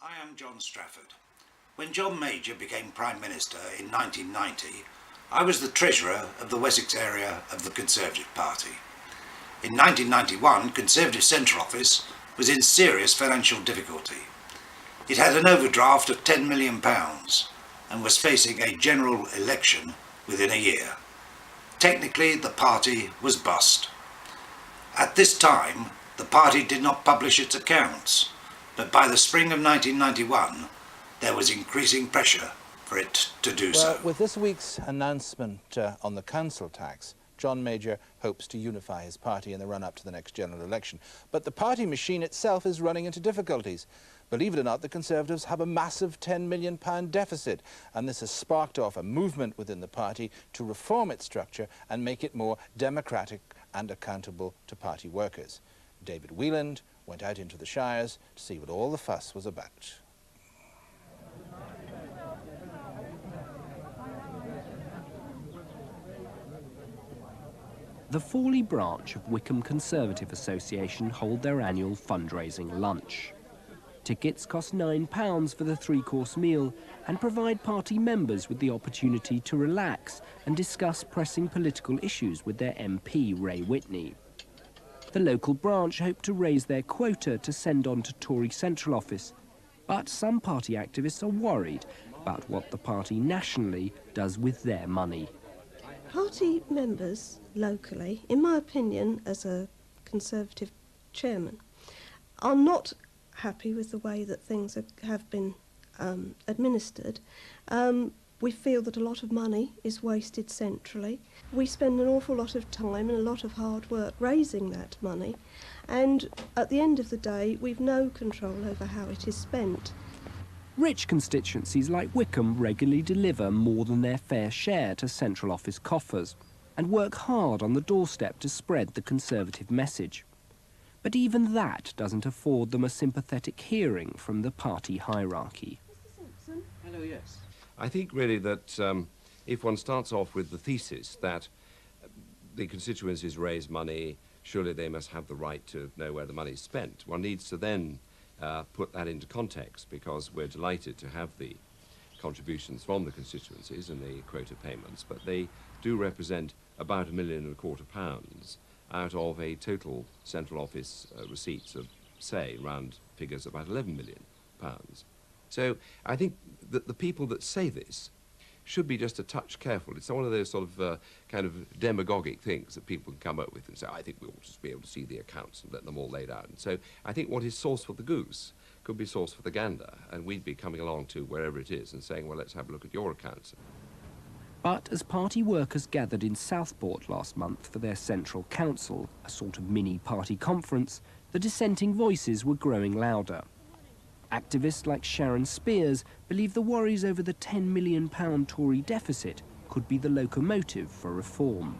I am John Strafford. When John Major became Prime Minister in 1990, I was the Treasurer of the Wessex area of the Conservative Party. In 1991, Conservative Central Office was in serious financial difficulty. It had an overdraft of £10 million and was facing a general election within a year. Technically, the party was bust. At this time, the party did not publish its accounts, but by the spring of 1991, there was increasing pressure for it to do so. Well, with this week's announcement on the council tax, John Major hopes to unify his party in the run-up to the next general election. But the party machine itself is running into difficulties. Believe it or not, the Conservatives have a massive £10 million deficit, and this has sparked off a movement within the party to reform its structure and make it more democratic and accountable to party workers. David Wheeland went out into the shires to see what all the fuss was about. The Forley branch of Wycombe Conservative Association hold their annual fundraising lunch. Tickets cost £9 for the three-course meal and provide party members with the opportunity to relax and discuss pressing political issues with their MP, Ray Whitney. The local branch hope to raise their quota to send on to Tory Central Office, but some party activists are worried about what the party nationally does with their money. Party members locally, in my opinion as a Conservative chairman, are not happy with the way that things have been administered. We feel that a lot of money is wasted centrally. We spend an awful lot of time and a lot of hard work raising that money, and at the end of the day we've no control over how it is spent. Rich constituencies like Wycombe regularly deliver more than their fair share to Central Office coffers and work hard on the doorstep to spread the Conservative message. But even that doesn't afford them a sympathetic hearing from the party hierarchy. Mr. Simpson? Hello, yes. I think really that if one starts off with the thesis that the constituencies raise money, surely they must have the right to know where the money is spent, one needs to then put that into context, because we're delighted to have the contributions from the constituencies and the quota payments, but they do represent about £1.25 million out of a total Central Office receipts of, say, round figures about £11 million. So I think that the people that say this should be just a touch careful. It's one of those sort of kind of demagogic things that people can come up with and say, I think we ought to just be able to see the accounts and let them all laid out. And so I think what is sauce for the goose could be sauce for the gander, and we'd be coming along to wherever it is and saying, well, let's have a look at your accounts. But as party workers gathered in Southport last month for their central council, a sort of mini-party conference, the dissenting voices were growing louder. Activists like Sharon Spears believe the worries over the £10 million Tory deficit could be the locomotive for reform.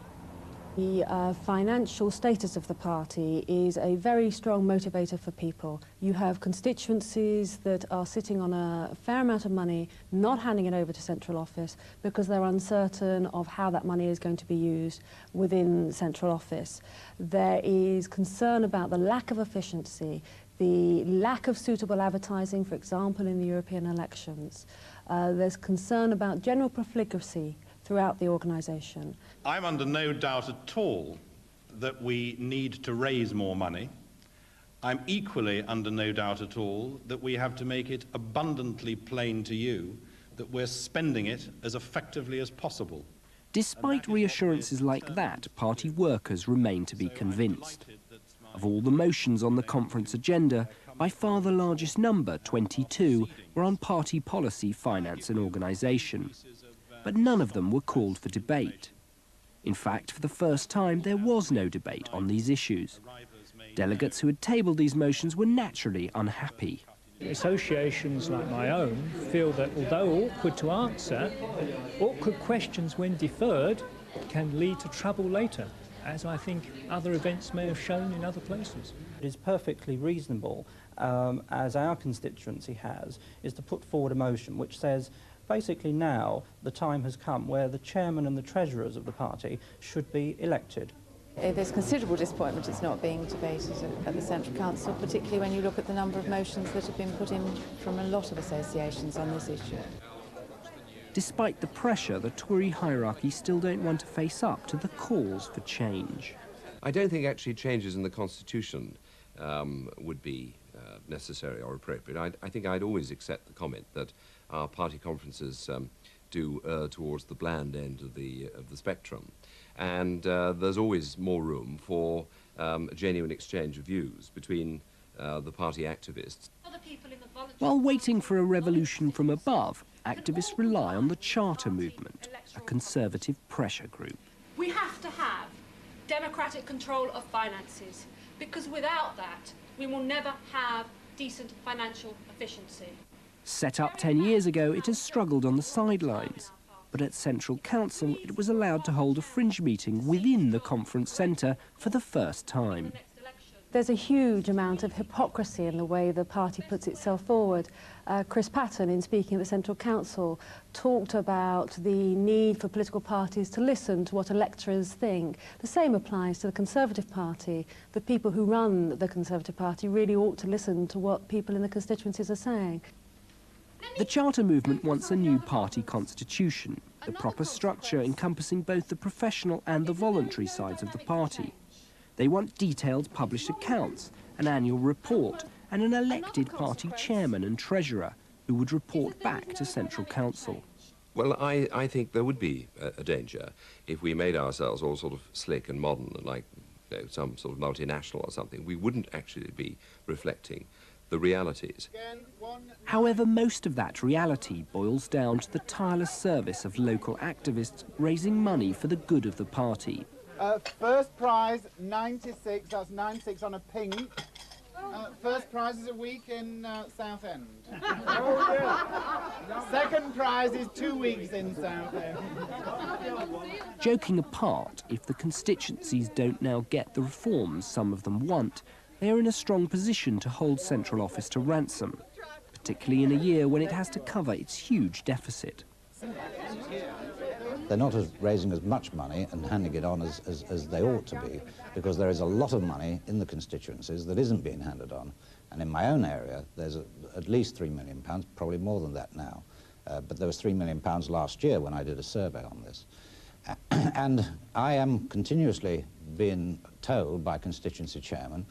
The financial status of the party is a very strong motivator for people. You have constituencies that are sitting on a fair amount of money, not handing it over to Central Office because they're uncertain of how that money is going to be used within Central Office. There is concern about the lack of efficiency, the lack of suitable advertising, for example, in the European elections. There's concern about general profligacy throughout the organisation. I'm under no doubt at all that we need to raise more money. I'm equally under no doubt at all that we have to make it abundantly plain to you that we're spending it as effectively as possible. Despite reassurances like that, party workers remain to be convinced. Of all the motions on the conference agenda, by far the largest number, 22, were on party policy, finance and organisation. But none of them were called for debate. In fact, for the first time, there was no debate on these issues. Delegates who had tabled these motions were naturally unhappy. Associations like my own feel that although awkward to answer, awkward questions when deferred can lead to trouble later, as I think other events may have shown in other places. It is perfectly reasonable, as our constituency has, is to put forward a motion which says basically now the time has come where the chairman and the treasurers of the party should be elected. There's considerable disappointment it's not being debated at the Central Council, particularly when you look at the number of motions that have been put in from a lot of associations on this issue. Despite the pressure, the Tory hierarchy still don't want to face up to the calls for change. I don't think actually changes in the Constitution would be necessary or appropriate. I think I'd always accept the comment that our party conferences do err towards the bland end of the spectrum. And there's always more room for a genuine exchange of views between the party activists. While waiting for a revolution from above, activists rely on the Charter movement, a conservative pressure group. We have to have democratic control of finances, because without that, we will never have decent financial efficiency. Set up 10 years ago, it has struggled on the sidelines. But at Central Council, it was allowed to hold a fringe meeting within the conference centre for the first time. There's a huge amount of hypocrisy in the way the party puts itself forward. Chris Patten, in speaking at the Central Council, talked about the need for political parties to listen to what electors think. The same applies to the Conservative Party. The people who run the Conservative Party really ought to listen to what people in the constituencies are saying. The Charter movement wants a new party constitution, the proper structure encompassing both the professional and the voluntary sides of the party. They want detailed published accounts, an annual report, and an elected party chairman and treasurer who would report back to Central Council. Well, I think there would be a danger if we made ourselves all sort of slick and modern and like some sort of multinational or something. We wouldn't actually be reflecting the realities. However, most of that reality boils down to the tireless service of local activists raising money for the good of the party. First prize, 96, that's 96 on a pink. First prize is a week in Southend. Second prize is 2 weeks in Southend. Joking apart, if the constituencies don't now get the reforms some of them want, they are in a strong position to hold central office to ransom, particularly in a year when it has to cover its huge deficit. They're not raising as much money and handing it on as they ought to be, because there is a lot of money in the constituencies that isn't being handed on. And in my own area, there's at least £3 million, probably more than that now. But there was £3 million last year when I did a survey on this. And I am continuously being told by constituency chairmen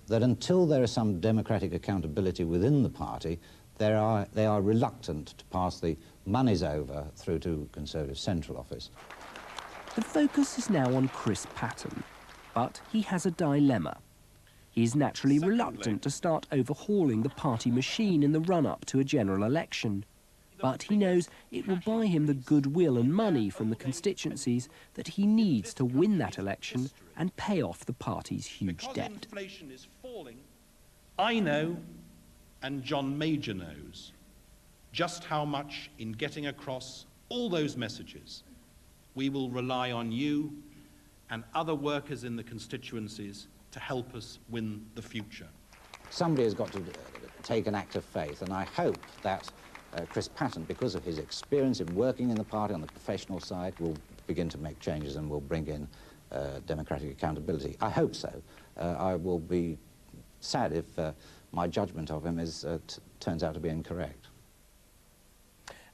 that until there is some democratic accountability within the party, they are reluctant to pass the monies over through to Conservative Central Office. The focus is now on Chris Patten, but he has a dilemma. He is naturally reluctant to start overhauling the party machine in the run-up to a general election. But he knows it will buy him the goodwill and money from the constituencies that he needs to win that election and pay off the party's huge debt. Inflation is falling. I know, and John Major knows, just how much in getting across all those messages we will rely on you and other workers in the constituencies to help us win the future. Somebody has got to take an act of faith, and I hope that Chris Patten, because of his experience in working in the party on the professional side, will begin to make changes and will bring in democratic accountability. I hope so. I will be sad if my judgment of him turns out to be incorrect.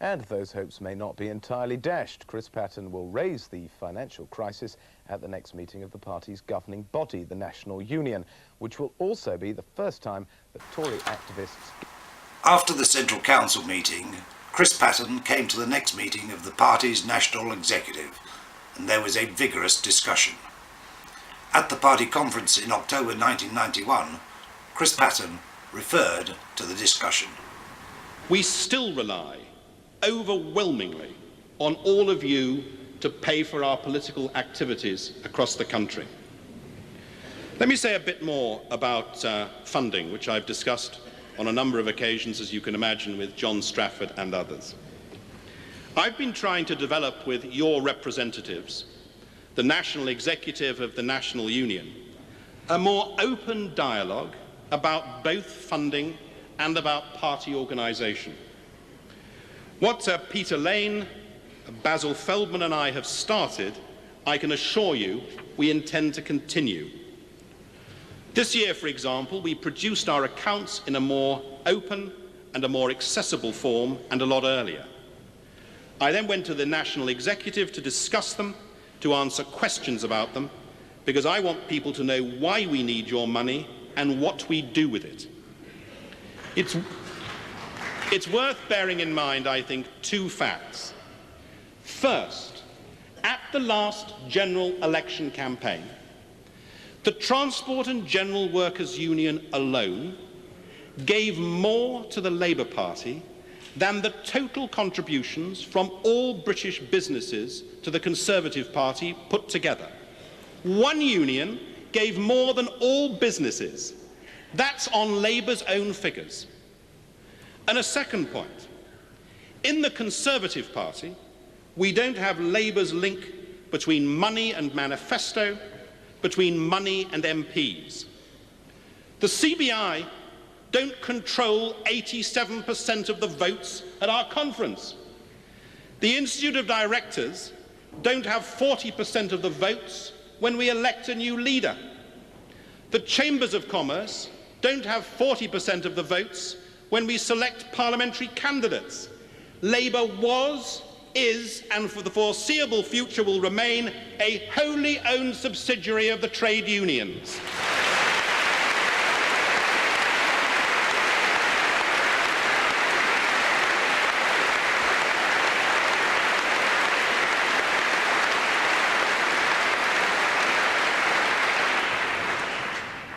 And those hopes may not be entirely dashed. Chris Patten will raise the financial crisis at the next meeting of the party's governing body, the National Union, which will also be the first time that Tory activists... After the Central Council meeting, Chris Patten came to the next meeting of the party's National Executive, and there was a vigorous discussion. At the party conference in October 1991, Chris Patten referred to the discussion. We still rely overwhelmingly on all of you to pay for our political activities across the country. Let me say a bit more about funding, which I've discussed on a number of occasions, as you can imagine, with John Strafford and others. I've been trying to develop with your representatives, the National Executive of the National Union, a more open dialogue about both funding and about party organisation. What Peter Lane, Basil Feldman and I have started I can assure you we intend to continue. This year, for example, we produced our accounts in a more open and a more accessible form and a lot earlier. I then went to the National Executive to discuss them, to answer questions about them, because I want people to know why we need your money and what we do with it. It's worth bearing in mind, I think, two facts. First, at the last general election campaign, the Transport and General Workers Union alone gave more to the Labour Party than the total contributions from all British businesses to the Conservative Party put together. One union gave more than all businesses. That's on Labour's own figures. And a second point, in the Conservative Party, we don't have Labour's link between money and manifesto, between money and MPs. The CBI don't control 87% of the votes at our conference. The Institute of Directors don't have 40% of the votes when we elect a new leader. The Chambers of Commerce don't have 40% of the votes when we select parliamentary candidates. Labour was, is, and for the foreseeable future will remain a wholly owned subsidiary of the trade unions.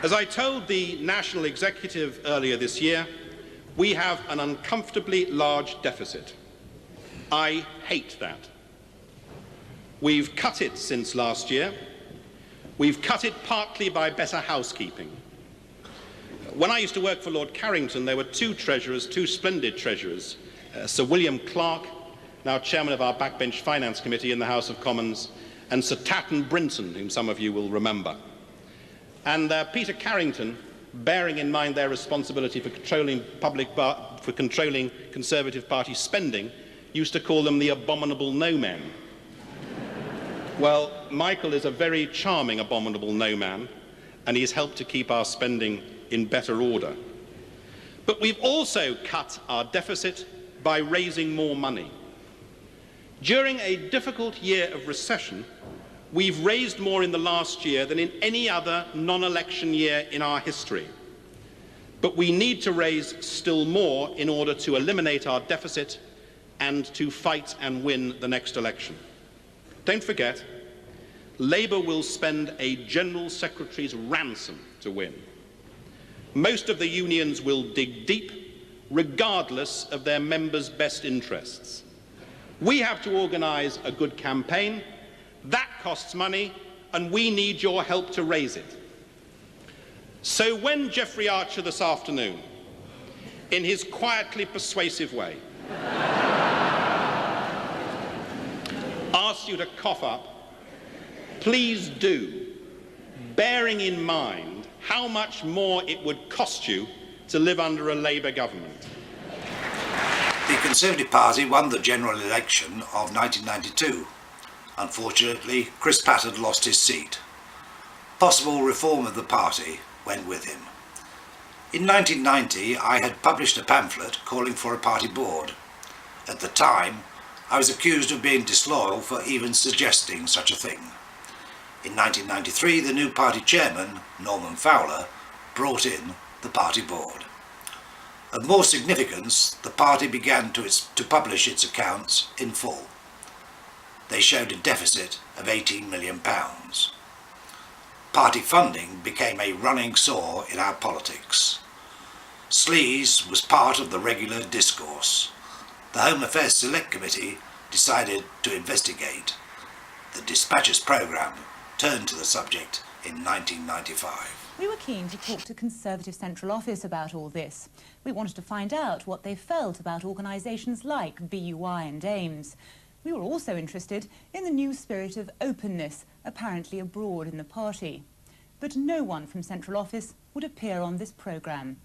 As I told the National Executive earlier this year, we have an uncomfortably large deficit. I hate that. We've cut it since last year. We've cut it partly by better housekeeping. When I used to work for Lord Carrington, there were two treasurers, two splendid treasurers, Sir William Clark, now chairman of our backbench finance committee in the House of Commons, and Sir Tatton Brinton, whom some of you will remember. And Peter Carrington, bearing in mind their responsibility for controlling Conservative Party spending, used to call them the abominable no-men. Well, Michael is a very charming abominable no-man, and he's helped to keep our spending in better order. But we've also cut our deficit by raising more money. During a difficult year of recession, we've raised more in the last year than in any other non-election year in our history. But we need to raise still more in order to eliminate our deficit and to fight and win the next election. Don't forget, Labour will spend a General Secretary's ransom to win. Most of the unions will dig deep, regardless of their members' best interests. We have to organise a good campaign. That costs money, and we need your help to raise it. So when Geoffrey Archer this afternoon, in his quietly persuasive way, asks you to cough up, please do, bearing in mind how much more it would cost you to live under a Labour government. The Conservative Party won the general election of 1992. Unfortunately, Chris Patten lost his seat. Possible reform of the party went with him. In 1990, I had published a pamphlet calling for a party board. At the time, I was accused of being disloyal for even suggesting such a thing. In 1993, the new party chairman, Norman Fowler, brought in the party board. Of more significance, the party began to publish its accounts in full. They showed a deficit of £18 million. Party funding became a running sore in our politics. Sleaze was part of the regular discourse. The Home Affairs Select Committee decided to investigate. The Dispatches programme turned to the subject in 1995. We were keen to talk to Conservative Central Office about all this. We wanted to find out what they felt about organisations like BUI and AIMS. We were also interested in the new spirit of openness apparently abroad in the party. But no one from Central Office would appear on this programme.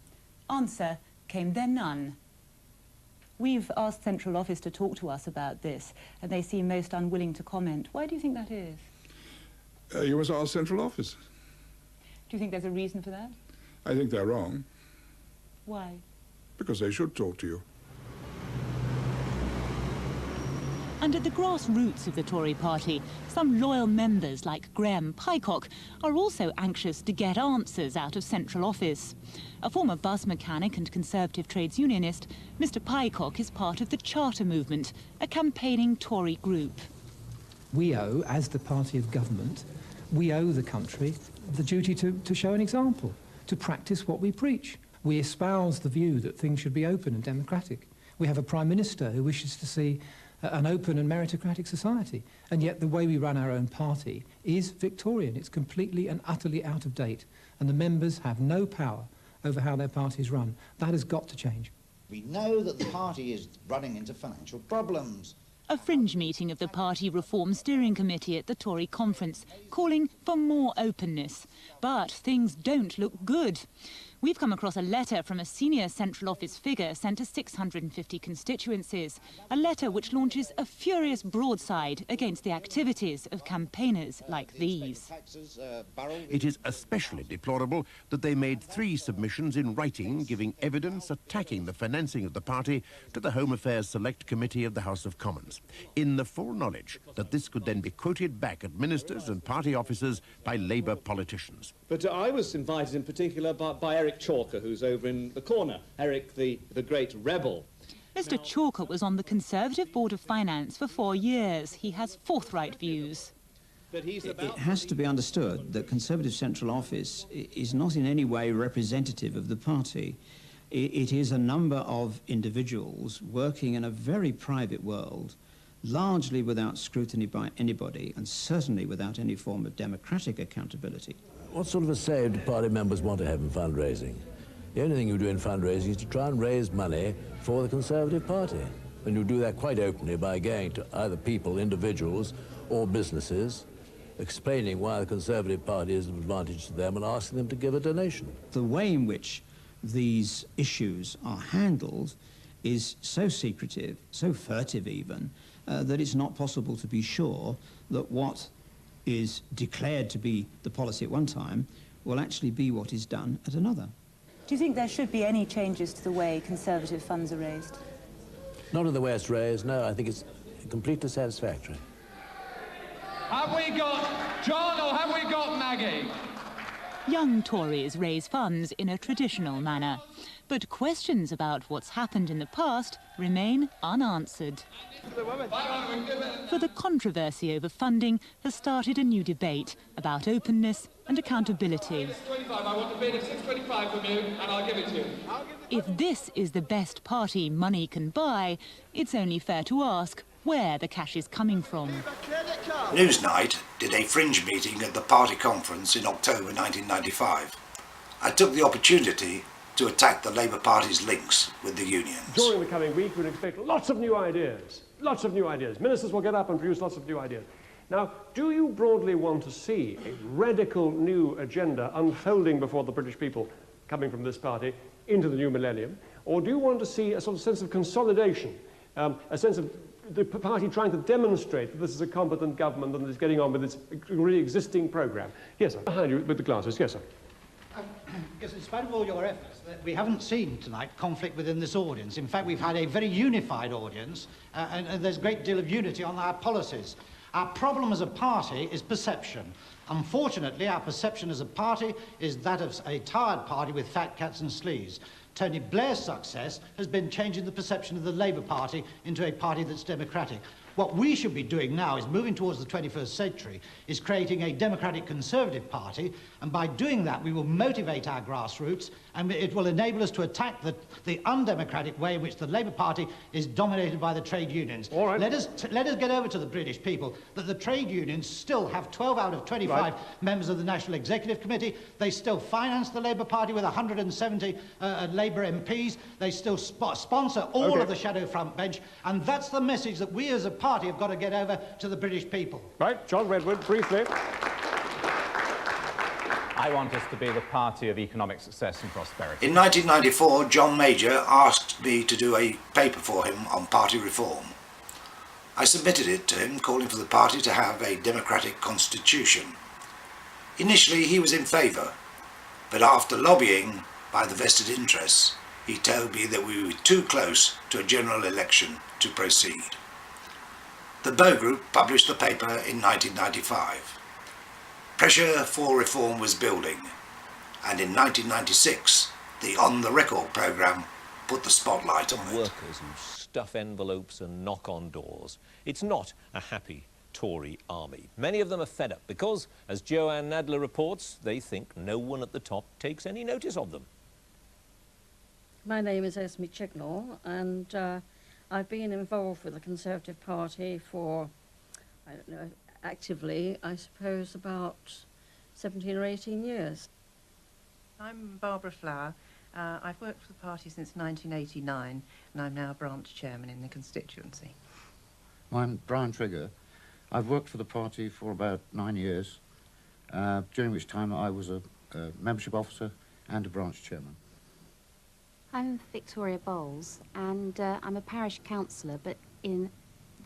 Answer, came there none? We've asked Central Office to talk to us about this, and they seem most unwilling to comment. Why do you think that is? You must ask Central Office. Do you think there's a reason for that? I think they're wrong, Why? because they should talk to you. And at the grassroots of the Tory party, some loyal members like Graham Pycock are also anxious to get answers out of Central Office. A former bus mechanic and Conservative trades unionist, Mr Pycock is part of the Charter Movement, a campaigning Tory group. We owe, as the party of government, we owe the country the duty to show an example, to practice what we preach. We espouse the view that things should be open and democratic. We have a Prime Minister who wishes to see an open and meritocratic society. And yet the way we run our own party is Victorian. It's completely and utterly out of date. And the members have no power over how their parties run. That has got to change. We know that the party is running into financial problems. A fringe meeting of the party reform steering committee at the Tory conference, calling for more openness. But things don't look good. We've come across a letter from a senior Central Office figure sent to 650 constituencies. A letter which launches a furious broadside against the activities of campaigners like these. It is especially deplorable that they made 3 submissions in writing giving evidence attacking the financing of the party to the Home Affairs Select Committee of the House of Commons, in the full knowledge that this could then be quoted back at ministers and party officers by Labour politicians. But I was invited in particular by Eric Chalker, who's over in the corner. Eric, the great rebel. Mr Chalker was on the Conservative Board of Finance for 4 years. He has forthright views. It has to be understood that Conservative Central Office is not in any way representative of the party. It is a number of individuals working in a very private world, largely without scrutiny by anybody, and certainly without any form of democratic accountability. What sort of a say do party members want to have in fundraising? The only thing you do in fundraising is to try and raise money for the Conservative Party. And you do that quite openly by going to either people, individuals, or businesses, explaining why the Conservative Party is an advantage to them and asking them to give a donation. The way in which these issues are handled is so secretive, so furtive even, that it's not possible to be sure that what is declared to be the policy at one time will actually be what is done at another. Do you think there should be any changes to the way Conservative funds are raised? Not in the way it's raised, no. I think it's completely satisfactory. Have we got John or have we got Maggie? Young Tories raise funds in a traditional manner, but questions about what's happened in the past remain unanswered. For the controversy over funding has started a new debate about openness and accountability. I want to bid at 6.25 from you and I'll give it to you. If this is the best party money can buy, it's only fair to ask where the cash is coming from. Newsnight did a fringe meeting at the party conference in October 1995. I took the opportunity to attack the Labour Party's links with the unions. During the coming week, we'll expect lots of new ideas. Lots of new ideas. Ministers will get up and produce lots of new ideas. Now, do you broadly want to see a radical new agenda unfolding before the British people coming from this party into the new millennium? Or do you want to see a sort of sense of consolidation, a sense of the party trying to demonstrate that this is a competent government and is getting on with its really existing programme? Yes, sir. Behind you with the glasses. Yes, sir. Because in spite of all your efforts, we haven't seen tonight conflict within this audience. In fact, we've had a very unified audience, and there's a great deal of unity on our policies. Our problem as a party is perception. Unfortunately, our perception as a party is that of a tired party with fat cats and sleaze. Tony Blair's success has been changing the perception of the Labour Party into a party that's democratic. What we should be doing now is moving towards the 21st century, is creating a democratic Conservative Party, and by doing that we will motivate our grassroots and it will enable us to attack the undemocratic way in which the Labour Party is dominated by the trade unions. All right. Let us get over to the British people that the trade unions still have 12 out of 25 members of the National Executive Committee. They still finance the Labour Party with 170 Labour MPs. They still sponsor all of the shadow front bench, and that's the message that we as a party have got to get over to the British people. Right, John Redwood, briefly. I want us to be the party of economic success and prosperity. In 1994, John Major asked me to do a paper for him on party reform. I submitted it to him, calling for the party to have a democratic constitution. Initially he was in favour, but after lobbying by the vested interests, he told me that we were too close to a general election to proceed. The Bow Group published the paper in 1995. Pressure for reform was building, and in 1996 the On the Record programme put the spotlight on it. Workers who stuff envelopes and knock on doors. It's not a happy Tory army. Many of them are fed up because, as Joanne Nadler reports, they think no one at the top takes any notice of them. My name is Esme Chignall, and I've been involved with the Conservative Party for, I don't know, actively, I suppose, about 17 or 18 years. I'm Barbara Flower. I've worked for the party since 1989, and I'm now branch chairman in the constituency. I'm Brian Trigger. I've worked for the party for about 9 years, during which time I was a membership officer and a branch chairman. I'm Victoria Bowles, and I'm a parish councillor, but in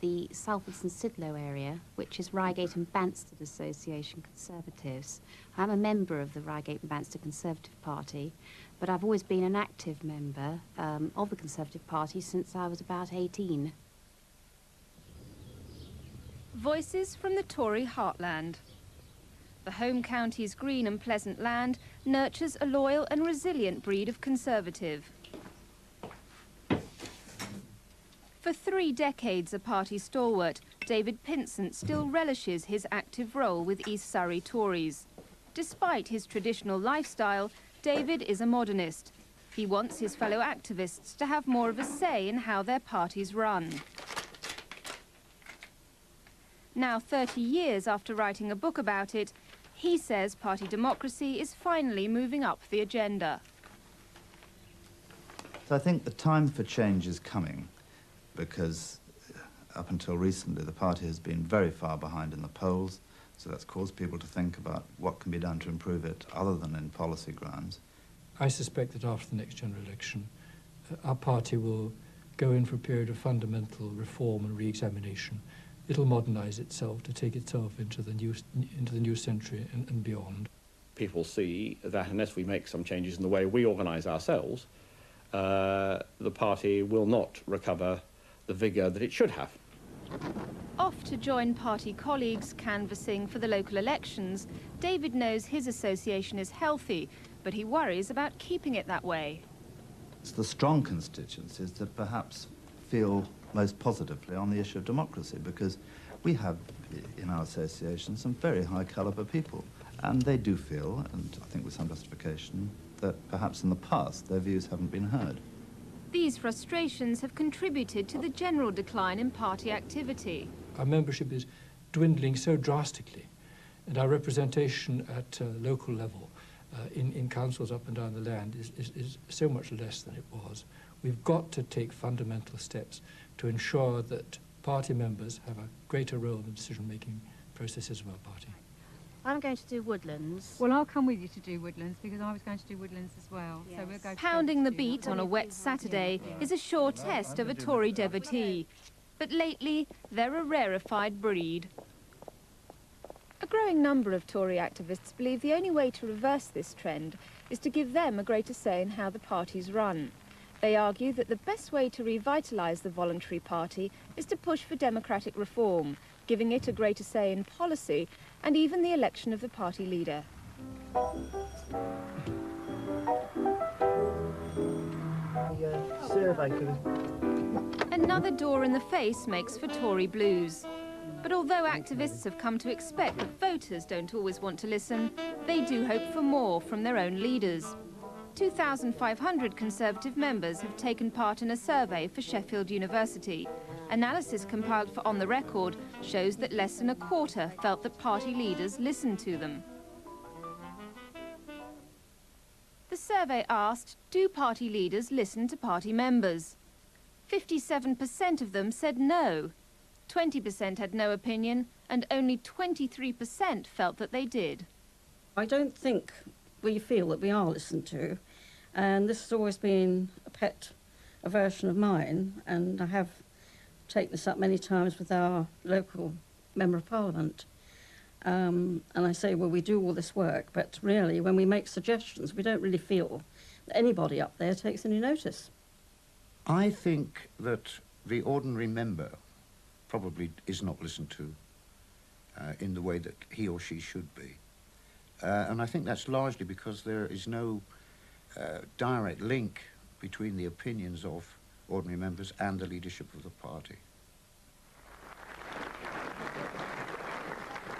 the Salfords and Sidlow area, which is Reigate and Banstead Association Conservatives. I'm a member of the Reigate and Banstead Conservative Party, but I've always been an active member of the Conservative Party since I was about 18. Voices from the Tory heartland. The home county's green and pleasant land nurtures a loyal and resilient breed of Conservative. For 3 decades a party stalwart, David Pinsent still relishes his active role with East Surrey Tories. Despite his traditional lifestyle, David is a modernist. He wants his fellow activists to have more of a say in how their parties run. Now 30 years after writing a book about it, he says Party Democracy is finally moving up the agenda. So I think the time for change is coming, because up until recently the party has been very far behind in the polls, so that's caused people to think about what can be done to improve it other than in policy grounds. I suspect that after the next general election, our party will go in for a period of fundamental reform and re-examination. It'll modernise itself to take itself into the new century and beyond. People see that unless we make some changes in the way we organise ourselves, the party will not recover the vigour that it should have. Off to join party colleagues canvassing for the local elections, David knows his association is healthy, but he worries about keeping it that way. It's the strong constituencies that perhaps feel most positively on the issue of democracy, because we have in our association some very high calibre people, and they do feel, and I think with some justification, that perhaps in the past their views haven't been heard. These frustrations have contributed to the general decline in party activity. Our membership is dwindling so drastically, and our representation at local level in councils up and down the land is so much less than it was. We've got to take fundamental steps to ensure that party members have a greater role in the decision-making processes of our party. I'm going to do Woodlands. Well, I'll come with you to do Woodlands, because I was going to do Woodlands as well. Yes. So we'll go Pounding the beat on a wet Saturday is a sure test of a Tory devotee. But lately, they're a rarefied breed. A growing number of Tory activists believe the only way to reverse this trend is to give them a greater say in how the parties run. They argue that the best way to revitalise the voluntary party is to push for democratic reform, giving it a greater say in policy and even the election of the party leader. Another door in the face makes for Tory blues. But although activists have come to expect that voters don't always want to listen, they do hope for more from their own leaders. 2,500 Conservative members have taken part in a survey for Sheffield University. Analysis compiled for On the Record shows that less than a quarter felt that party leaders listened to them. The survey asked, do party leaders listen to party members? 57% of them said no. 20% had no opinion, and only 23% felt that they did. I don't think we feel that we are listened to, and this has always been a pet aversion of mine, and I have taken this up many times with our local Member of Parliament. And I say, well, we do all this work, but really, when we make suggestions, we don't really feel that anybody up there takes any notice. I think that the ordinary member probably is not listened to in the way that he or she should be. And I think that's largely because there is no direct link between the opinions of ordinary members and the leadership of the party.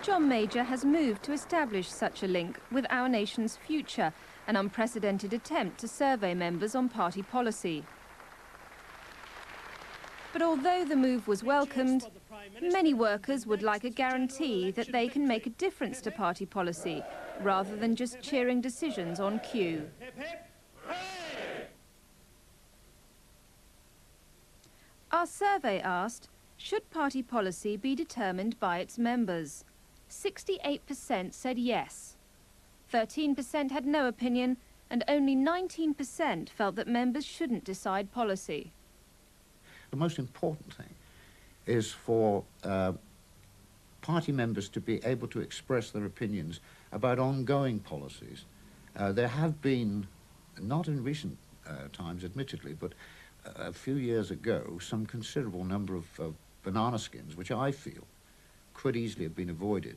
John Major has moved to establish such a link with Our Nation's Future, an unprecedented attempt to survey members on party policy. But although the move was welcomed, many workers would like a guarantee that they can make a difference to party policy, rather than just cheering decisions on cue. Our survey asked, should party policy be determined by its members? 68% said yes. 13% had no opinion, and only 19% felt that members shouldn't decide policy. The most important thing is for party members to be able to express their opinions about ongoing policies. There have been, not in recent times admittedly, but a few years ago, some considerable number of banana skins, which I feel could easily have been avoided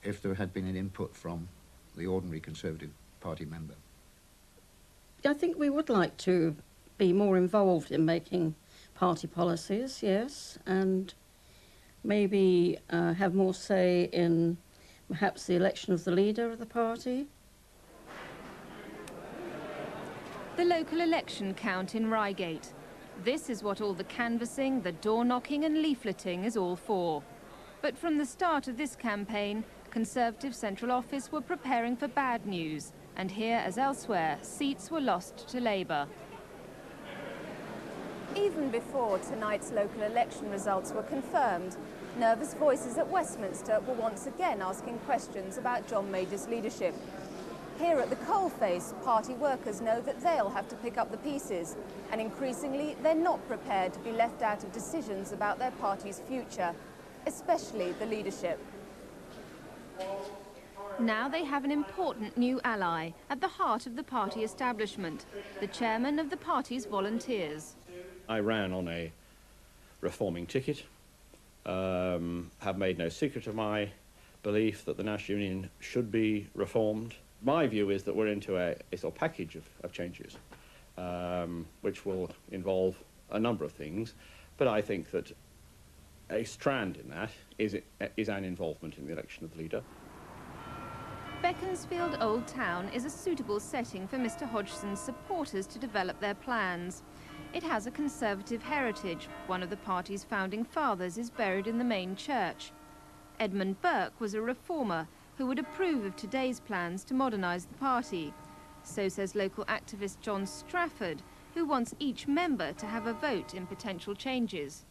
if there had been an input from the ordinary Conservative Party member. I think we would like to be more involved in making party policies, yes, and maybe have more say in perhaps the election of the leader of the party. The local election count in Reigate. This is what all the canvassing, the door-knocking and leafleting is all for. But from the start of this campaign, Conservative Central Office were preparing for bad news, and here as elsewhere, seats were lost to Labour. Even before tonight's local election results were confirmed, nervous voices at Westminster were once again asking questions about John Major's leadership. Here at the coalface, party workers know that they'll have to pick up the pieces, and increasingly they're not prepared to be left out of decisions about their party's future, especially the leadership. Now they have an important new ally at the heart of the party establishment, the chairman of the party's volunteers. I ran on a reforming ticket, have made no secret of my belief that the National Union should be reformed. My view is that we're into a sort of package of changes, which will involve a number of things, but I think that a strand in that is an involvement in the election of the leader. Beaconsfield Old Town is a suitable setting for Mr Hodgson's supporters to develop their plans. It has a Conservative heritage. One of the party's founding fathers is buried in the main church. Edmund Burke was a reformer who would approve of today's plans to modernise the party. So says local activist John Strafford, who wants each member to have a vote in potential changes.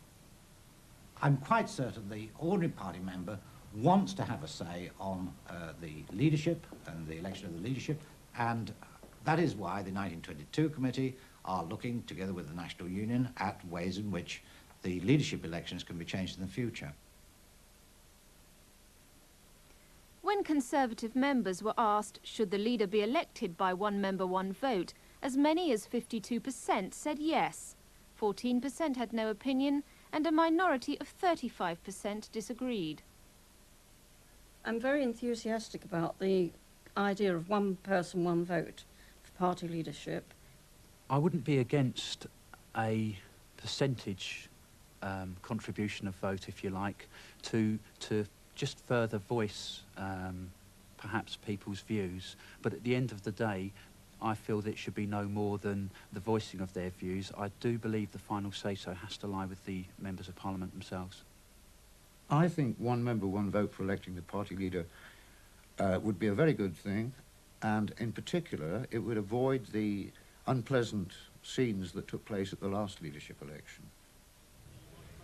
I'm quite certain the ordinary party member wants to have a say on the leadership and the election of the leadership, and that is why the 1922 committee are looking, together with the National Union, at ways in which the leadership elections can be changed in the future. When Conservative members were asked should the leader be elected by one member, one vote, as many as 52% said yes. 14% had no opinion, and a minority of 35% disagreed. I'm very enthusiastic about the idea of one person, one vote for party leadership. I wouldn't be against a percentage contribution of vote, if you like, to just further voice perhaps people's views. But at the end of the day, I feel that it should be no more than the voicing of their views. I do believe the final say-so has to lie with the members of Parliament themselves. I think one member, one vote for electing the party leader would be a very good thing, and in particular it would avoid the unpleasant scenes that took place at the last leadership election.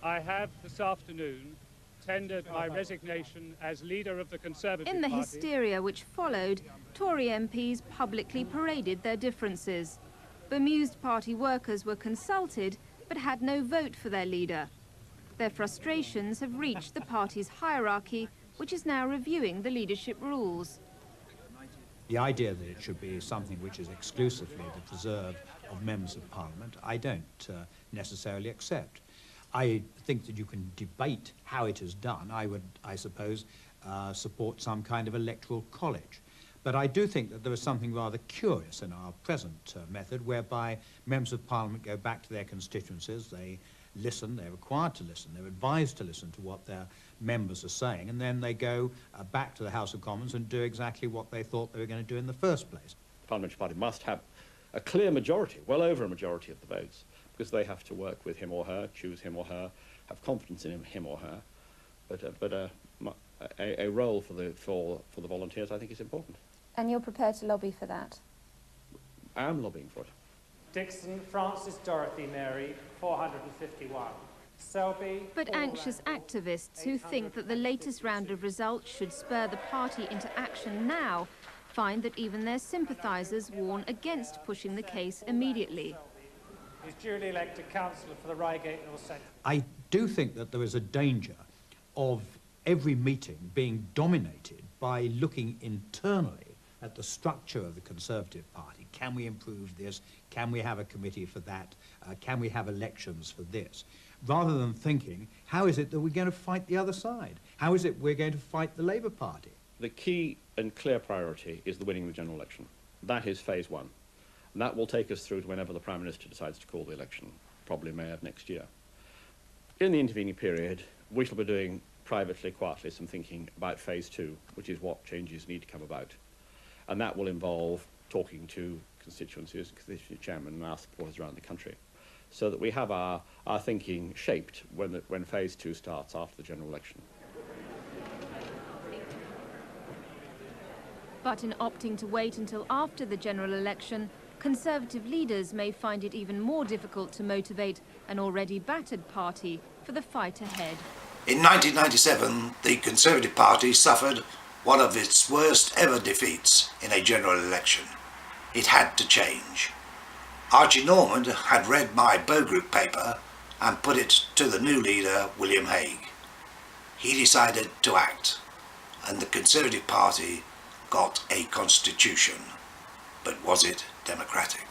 I have this afternoon tendered my resignation as leader of the Conservative Party. In the hysteria which followed, Tory MPs publicly paraded their differences. Bemused party workers were consulted, but had no vote for their leader. Their frustrations have reached the party's hierarchy, which is now reviewing the leadership rules. The idea that it should be something which is exclusively the preserve of members of Parliament, I don't necessarily accept. I think that you can debate how it is done. I would, I suppose, support some kind of electoral college. But I do think that there is something rather curious in our present method, whereby members of Parliament go back to their constituencies, they listen, they're required to listen, they're advised to listen to what their members are saying, and then they go back to the House of Commons and do exactly what they thought they were going to do in the first place. The Parliamentary Party must have a clear majority, well over a majority of the votes, because they have to work with him or her, choose him or her, have confidence in him or her. But a role for the volunteers, I think, is important. And you're prepared to lobby for that? I am lobbying for it. Dixon, Francis, Dorothy, Mary, 451. Selby... But anxious activists who think that the latest round of results should spur the party into action now find that even their sympathisers warn against pushing the case immediately. He's duly elected councillor for the Reigate North Centre. I do think that there is a danger of every meeting being dominated by looking internally at the structure of the Conservative Party. Can we improve this? Can we have a committee for that? Can we have elections for this? Rather than thinking, how is it that we're going to fight the other side? How is it we're going to fight the Labour Party? The key and clear priority is the winning of the general election. That is phase one. And that will take us through to whenever the Prime Minister decides to call the election, probably May of next year. In the intervening period, we shall be doing privately, quietly, some thinking about phase two, which is what changes need to come about. And that will involve talking to constituencies, constituency chairmen and our supporters around the country, so that we have our thinking shaped when phase two starts after the general election. But in opting to wait until after the general election, Conservative leaders may find it even more difficult to motivate an already battered party for the fight ahead. In 1997, the Conservative Party suffered one of its worst ever defeats in a general election. It had to change. Archie Norman had read my Bow Group paper and put it to the new leader, William Hague. He decided to act, and the Conservative Party got a constitution. But was it democratic?